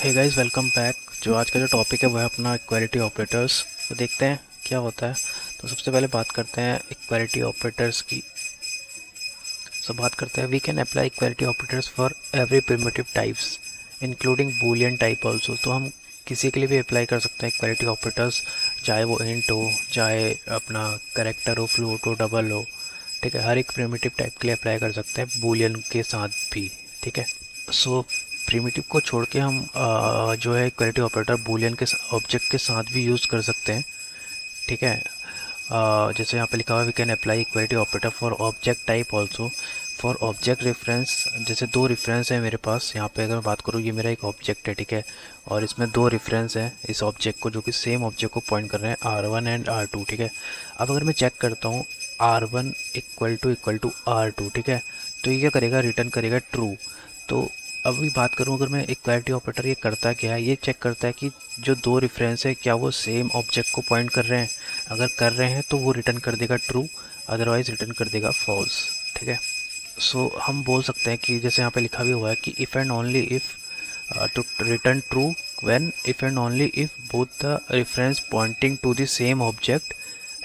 Hey guys, welcome back. जो आज का जो टॉपिक है वो है अपना इक्वालिटी ऑपरेटर्स। तो देखते हैं क्या होता है। तो सबसे पहले बात करते हैं इक्वालिटी ऑपरेटर्स की। बात करते हैं we can apply equality operators for every primitive types including boolean type also. तो हम किसी के लिए भी अप्लाई कर सकते हैं इक्वालिटी ऑपरेटर्स, चाहे वो इंट हो, चाहे अपना करेक्टर हो, फ्लोट हो, डबल हो। ठीक है, हर एक प्रिमिटिव टाइप के लिए अप्लाई कर सकते हैं, बूलियन के साथ भी। ठीक है। सो प्रिमिटिव को छोड़ के हम जो है इक्वालिटी ऑपरेटर बूलियन के ऑब्जेक्ट के साथ भी यूज़ कर सकते हैं। ठीक है। जैसे यहाँ पे लिखा हुआ we can apply equality operator for object type also for object reference. जैसे दो रेफरेंस है मेरे पास, यहाँ पे अगर मैं बात करूँ, ये मेरा एक ऑब्जेक्ट है। ठीक है। और इसमें दो रेफरेंस हैं इस ऑब्जेक्ट को, जो कि सेम ऑब्जेक्ट को पॉइंट कर रहे हैं, R1 एंड R2। ठीक है। अब अगर मैं चेक करता हूँ R1 इक्वल टू R2। ठीक है। तो ये क्या करेगा, रिटर्न करेगा ट्रू। तो अभी बात करूं, अगर मैं इक्वालिटी ऑपरेटर ये करता क्या है, ये चेक करता है कि जो दो रेफरेंस है क्या वो सेम ऑब्जेक्ट को पॉइंट कर रहे हैं। अगर कर रहे हैं तो वो रिटर्न कर देगा ट्रू, अदरवाइज रिटर्न कर देगा फॉल्स। ठीक है। हम बोल सकते हैं कि जैसे यहाँ पे लिखा भी हुआ है कि if and only if to return true when if and only if both the reference pointing to the same object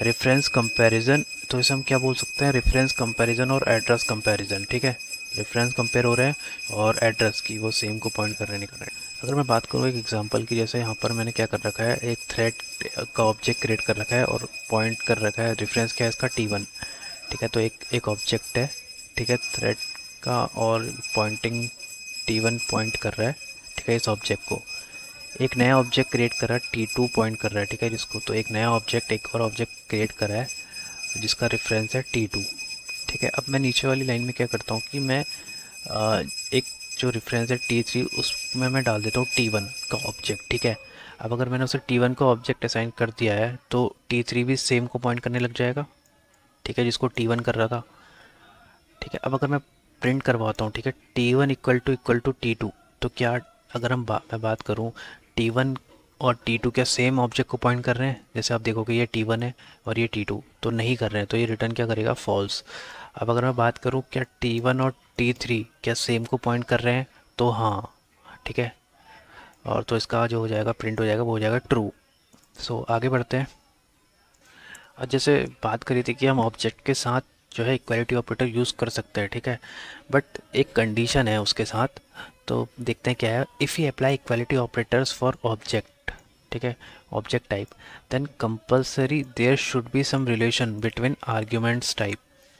reference comparison. तो इसे हम क्या बोल सकते हैं, रेफरेंस कंपैरिजन और एड्रेस कंपैरिजन। ठीक है। रेफरेंस कंपेयर हो रहे हैं और एड्रेस की वो सेम को पॉइंट कर रहे नहीं कर रहे हैं। अगर मैं बात करूँ एक एग्जांपल की, जैसे यहाँ पर मैंने क्या कर रखा है, एक थ्रेड का ऑब्जेक्ट क्रिएट कर रखा है और पॉइंट कर रखा है, रेफरेंस क्या है इसका T1। ठीक है। तो एक ऑब्जेक्ट है, ठीक है, थ्रेड का, और पॉइंटिंग T1 पॉइंट कर रहा है। ठीक है। इस ऑब्जेक्ट को एक नया ऑब्जेक्ट क्रिएट कर रहा है, T2 पॉइंट कर रहा है। ठीक है। जिसको तो एक नया ऑब्जेक्ट, एक और ऑब्जेक्ट क्रिएट कर रहा है जिसका रेफरेंस है T2। ठीक है। अब मैं नीचे वाली लाइन में क्या करता हूँ कि मैं एक जो रेफरेंस है T3, उसमें मैं डाल देता हूँ T1 का ऑब्जेक्ट। ठीक है। अब अगर मैंने उसे T1 का ऑब्जेक्ट असाइन कर दिया है तो T3 भी सेम को पॉइंट करने लग जाएगा। ठीक है, जिसको T1 कर रहा था। ठीक है। अब अगर मैं प्रिंट करवाता हूँ, ठीक है, T1 इक्वल टू T2, तो क्या, अगर मैं बात करूँ, T1 और T2 क्या सेम ऑब्जेक्ट को पॉइंट कर रहे हैं? जैसे आप देखोगे ये T1 है और ये T2, तो नहीं कर रहे हैं, तो ये रिटर्न क्या करेगा, फॉल्स। अब अगर मैं बात करूँ क्या T1 और T3 क्या सेम को पॉइंट कर रहे हैं, तो हाँ। ठीक है। और तो इसका जो हो जाएगा, प्रिंट हो जाएगा, वो हो जाएगा ट्रू। आगे बढ़ते हैं। और जैसे बात करी थी कि हम ऑब्जेक्ट के साथ जो है इक्वालिटी ऑपरेटर यूज़ कर सकते हैं। ठीक है। बट एक कंडीशन है उसके साथ। तो देखते हैं क्या है, if you apply equality operators for object, ठीक है, object type, then compulsory there should be some relation between arguments type,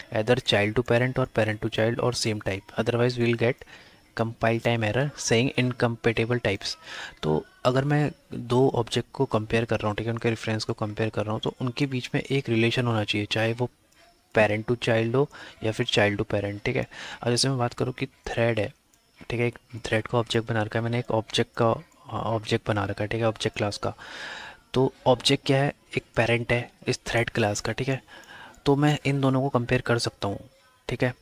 either child to parent or parent to child or same type, otherwise we'll get compile time error saying incompatible types। तो अगर मैं दो object को compare कर रहा हूँ, ठीक है, उनके रेफरेंस को कंपेयर कर रहा हूँ, तो उनके बीच में एक रिलेशन होना चाहिए, चाहे वो पेरेंट टू चाइल्ड हो या फिर चाइल्ड टू पेरेंट। ठीक है। अब जैसे मैं बात करूँ कि थ्रेड है, ठीक है, एक थ्रेड का ऑब्जेक्ट बना रखा है मैंने, एक ऑब्जेक्ट का ऑब्जेक्ट बना रखा है, ठीक है, ऑब्जेक्ट क्लास का। तो ऑब्जेक्ट क्या है, एक पेरेंट है इस थ्रेड क्लास का। ठीक है। तो मैं इन दोनों को कंपेयर कर सकता हूँ। ठीक है।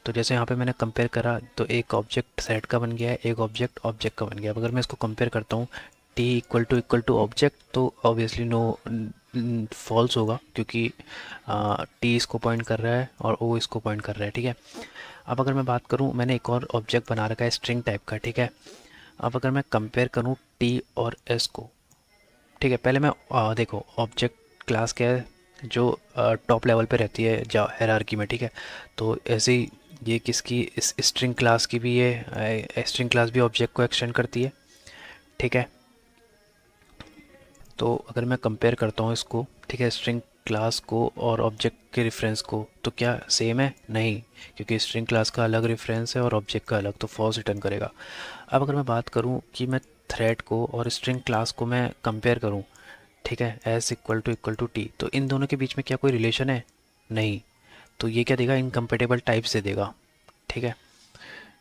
तो जैसे यहाँ पे मैंने कंपेयर करा, तो एक ऑब्जेक्ट सेट का बन गया है, एक ऑब्जेक्ट ऑब्जेक्ट का बन गया। अब अगर मैं इसको कंपेयर करता हूँ टी इक्वल टू ऑब्जेक्ट, तो ऑब्वियसली नो, फॉल्स होगा, क्योंकि टी इसको पॉइंट कर रहा है और ओ इसको पॉइंट कर रहा है। ठीक है। अब अगर मैं बात करूँ, मैंने एक और ऑब्जेक्ट बना रखा है स्ट्रिंग टाइप का। ठीक है। अब अगर मैं कंपेयर करूँ टी और एस को, ठीक है, पहले मैं देखो, ऑब्जेक्ट क्लास क्या है, जो टॉप लेवल पे रहती है जा हायरार्की में। ठीक है। तो ऐसे ही ये किसकी, इस स्ट्रिंग क्लास की भी, ये स्ट्रिंग क्लास भी ऑब्जेक्ट को एक्सटेंड करती है। ठीक है। तो अगर मैं कंपेयर करता हूँ इसको, ठीक है, स्ट्रिंग क्लास को और ऑब्जेक्ट के रेफरेंस को, तो क्या सेम है? नहीं, क्योंकि स्ट्रिंग क्लास का अलग रेफरेंस है और ऑब्जेक्ट का अलग, तो फॉल्स रिटर्न करेगा। अब अगर मैं बात करूँ कि मैं थ्रेड को और स्ट्रिंग क्लास को मैं कंपेयर करूँ, ठीक है, एस इक्वल टू टी, तो इन दोनों के बीच में क्या कोई रिलेशन है? नहीं। तो ये क्या देगा, इनकम्पेटेबल टाइप से देगा। ठीक है।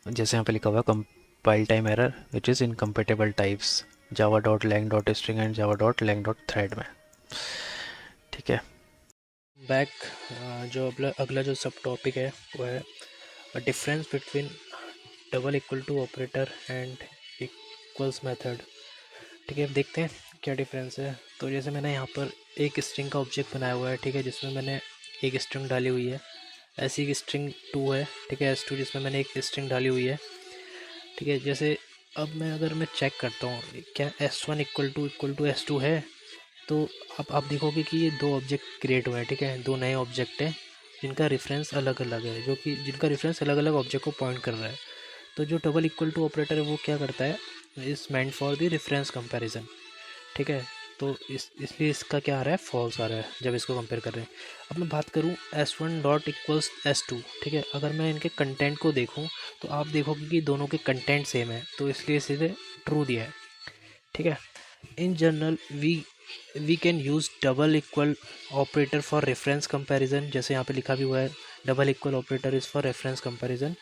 जैसे यहाँ पे लिखा हुआ compile time error which is incompatible types Java dot lang dot string and Java dot lang dot thread में। ठीक है। बैक, जो अगला अगला जो सब टॉपिक है वो है difference between double equal to operator and equals method. ठीक है, अब देखते हैं क्या डिफरेंस है। तो जैसे मैंने यहाँ पर एक स्ट्रिंग का ऑब्जेक्ट बनाया हुआ है, ठीक है, जिसमें मैंने एक स्ट्रिंग डाली हुई है। ऐसी एक स्ट्रिंग टू है, ठीक है, S2, जिसमें मैंने एक स्ट्रिंग डाली हुई है। ठीक है। जैसे अब मैं चेक करता हूँ क्या S1 इक्वल टू S2 है, तो अब आप देखोगे कि ये दो ऑब्जेक्ट क्रिएट हुए हैं, ठीक है, दो नए ऑब्जेक्ट हैं जिनका रेफरेंस अलग अलग है, जो कि जिनका रेफरेंस अलग अलग ऑब्जेक्ट को पॉइंट कर रहा है। तो जो डबल इक्वल टू ऑपरेटर है वो क्या करता है, is meant for the reference comparison, ठीक है। तो इसलिए इसका क्या आ रहा है, फॉल्स आ रहा है जब इसको कंपेयर कर रहे हैं। अब मैं बात करूँ S1 डॉट इक्वल्स S2, ठीक है, अगर मैं इनके कंटेंट को देखूँ तो आप देखोगे कि दोनों के कंटेंट सेम है, तो इसलिए सीधे ट्रू दिया है, ठीक है। In general we can use double equal operator for reference comparison, जैसे यहाँ पे लिखा भी हुआ है, double equal operator is for reference comparison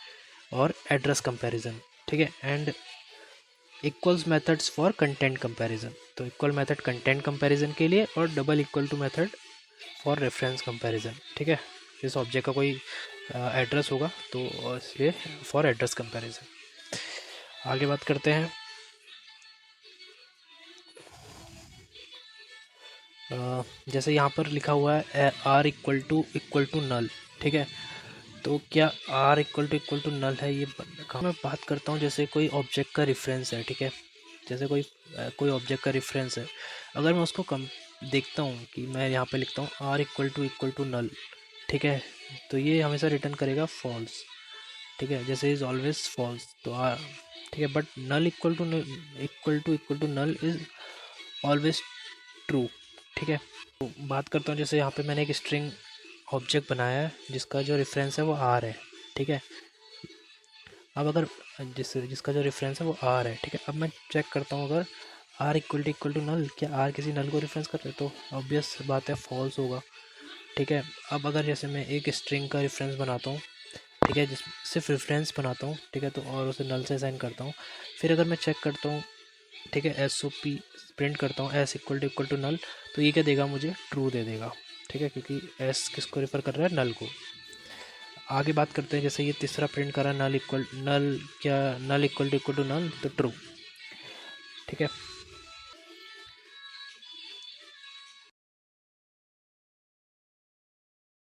और एड्रेस कंपैरिजन, ठीक है। And equals methods for content comparison, तो इक्वल मेथड कंटेंट कंपैरिजन के लिए और double equal to method for reference comparison, ठीक है। इस ऑब्जेक्ट का कोई एड्रेस होगा तो इसलिए फॉर एड्रेस कंपैरिजन। आगे बात करते हैं, जैसे यहाँ पर लिखा हुआ है आर इक्वल टू नल, ठीक है। तो क्या आर इक्वल टू नल है, ये मैं बात करता हूँ जैसे कोई ऑब्जेक्ट का रेफरेंस है, ठीक है, जैसे कोई ऑब्जेक्ट का रेफरेंस है, अगर मैं उसको कम देखता हूँ कि मैं यहाँ पे लिखता हूँ आर इक्वल टू नल, ठीक है, तो ये हमेशा रिटर्न करेगा फॉल्स, ठीक है, जैसे इज़ ऑलवेज फॉल्स, तो आर, ठीक है, but null equal to null is always true, ठीक है। तो बात करता हूँ, जैसे यहाँ पे मैंने एक स्ट्रिंग ऑब्जेक्ट बनाया है जिसका जो रेफरेंस है वो आर है, ठीक है। अब अगर जिसका जो रेफरेंस है वो आर है, ठीक है, अब मैं चेक करता हूँ अगर आर इक्वल टू नल, क्या आर किसी नल को रेफरेंस कर रहे हैं, तो ऑब्वियस बात है फॉल्स होगा, ठीक है। अब अगर जैसे मैं एक स्ट्रिंग का रेफरेंस बनाता हूँ, ठीक है, जिस सिर्फ रेफरेंस बनाता हूँ, ठीक है, तो और उसे नल से असाइन करता हूँ, फिर अगर मैं चेक करता हूँ, ठीक है, एस ओ पी प्रिंट करता हूँ एस इक्वल टू नल, तो ये क्या देगा, मुझे ट्रू दे देगा, ठीक है, क्योंकि एस किसको रेफर कर रहा है, नल को। आगे बात करते हैं, जैसे ये तीसरा प्रिंट कर रहा है नल इक्वल टू नल, तो ट्रू, ठीक है।